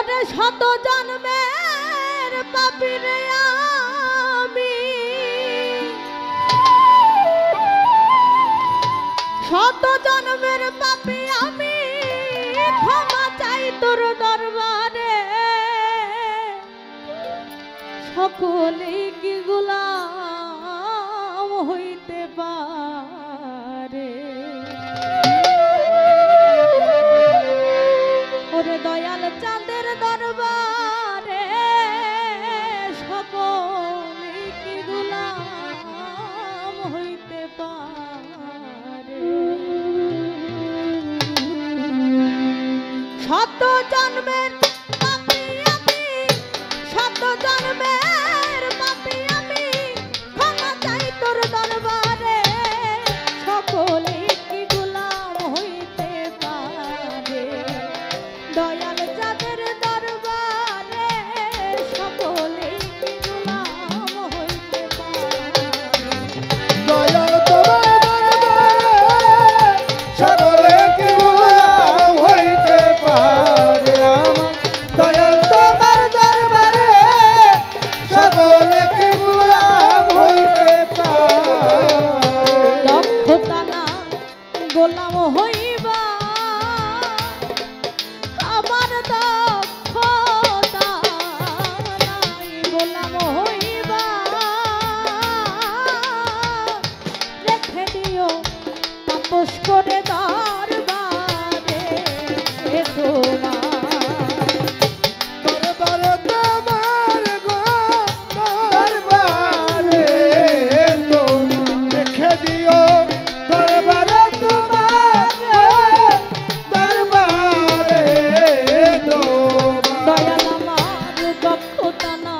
ওরে শত জন্মের পাপী রে আমি, শত জন্মের পাপী আমি, ক্ষমা চাই তোর দরবারে। সকলে কি গোলাম হইতে পারে? ওরে দয়াল চাঁদের দরবারে সকলে কি গোলাম হইতে পারে? শত জন্মের পাপী আমি, শত জন্মের পাপী আমি, ক্ষমা চাই তোর দরবারে। সকলে কি গোলাম হইতে পারে? দয়াল যাদের দরবারে সকলে কি গোলাম হইতে পারে? দয়াল তোমার দরবারে সকলে কি গোলাম হইতে পারে? দয়াল তোমার দরবারে সকলে কি গোলাম হইতে পারে? দক্ষতা না গোলাম হইবা, আমার দক্ষতা নাই গোলাম হইবা। রেখে দিও তাপস করে দরবারে এ তোমার। দরবারে তোমার গো দরবারে রেখে দিও, দরবারে তোমার দরবারে দয়াল আমার দক্ষতা না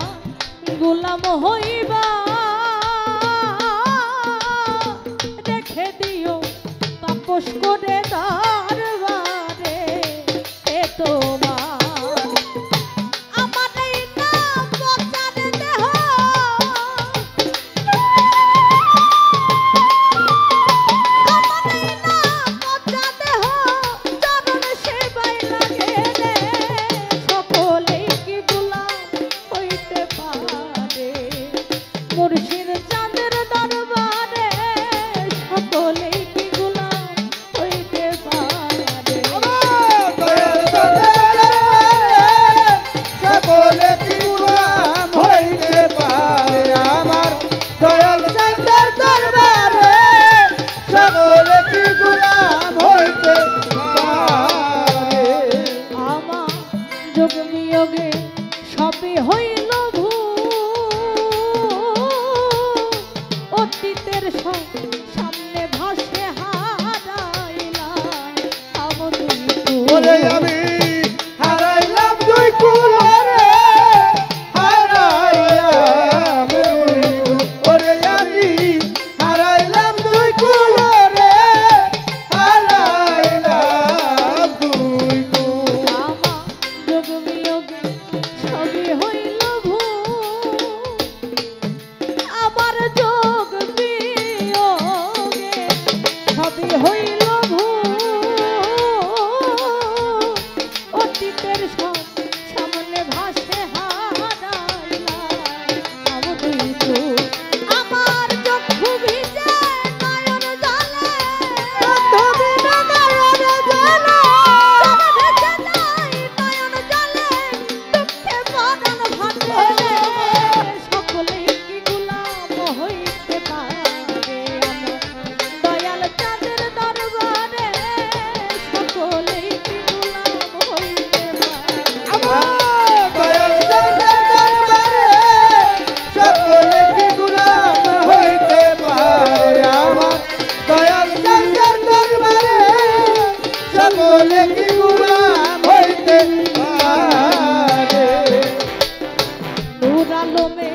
গোলাম হইবা, রেখে দিও তাপস করে দরবারে এ তোমার। আমার এই না পচার দেহ, আমার এই না পচা দেহ, চরণ সেবায় লাগে রে। সকলেই কি গোলাম হইতে পারে? মুর্শিদ চাঁদের দরবারে সকলেই কি গোলাম হইতে পারে? দয়াল দরবারে সকলে কি গোলাম হইতে পারে? আমার দয়াল চাঁদের দরবারে সকলে কি গোলাম হইতে পারে? আমার যোগ বিয়োগে সবই হইল ভুল, অতীতের সব সামনে ভাসে হারাইলাম আমি ওরে আমি হারাইলাম দুই কুলরে, হারাইলাম দুই কুল। ওরে আমি হারাইলাম দুই কুলরে, হারাইলাম দুই কুল। আমার যোগ বিয়োগে সবই হইল ভুল, আমার যোগ বিয়োগে সবই হইল ভুল, অতীতের সব সামনে ভাসে হারাইলাম আমি দুই কুল। আমার চক্ষু ভিজে নয়ন জলে, বান্ধবীরা নয়ন জলে, ভেসে যায় নয়ন জলে, দুঃখে মরণ ভাটে। সকলেই কি গোলাম হইতে পারে? আমার দয়াল চাঁদের দরবারে সকলেই কি গোলাম হইতে পারে? আমার দয়াল চাঁদের দরবারে সকলে কি গোলাম হইতে পারে? আমার দয়াল চাঁদের দরবারে সকলে কি গোলাম হইতে পারে? নূর আলমে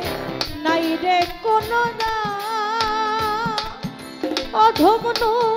নাই রে কোনো না, অধম নূর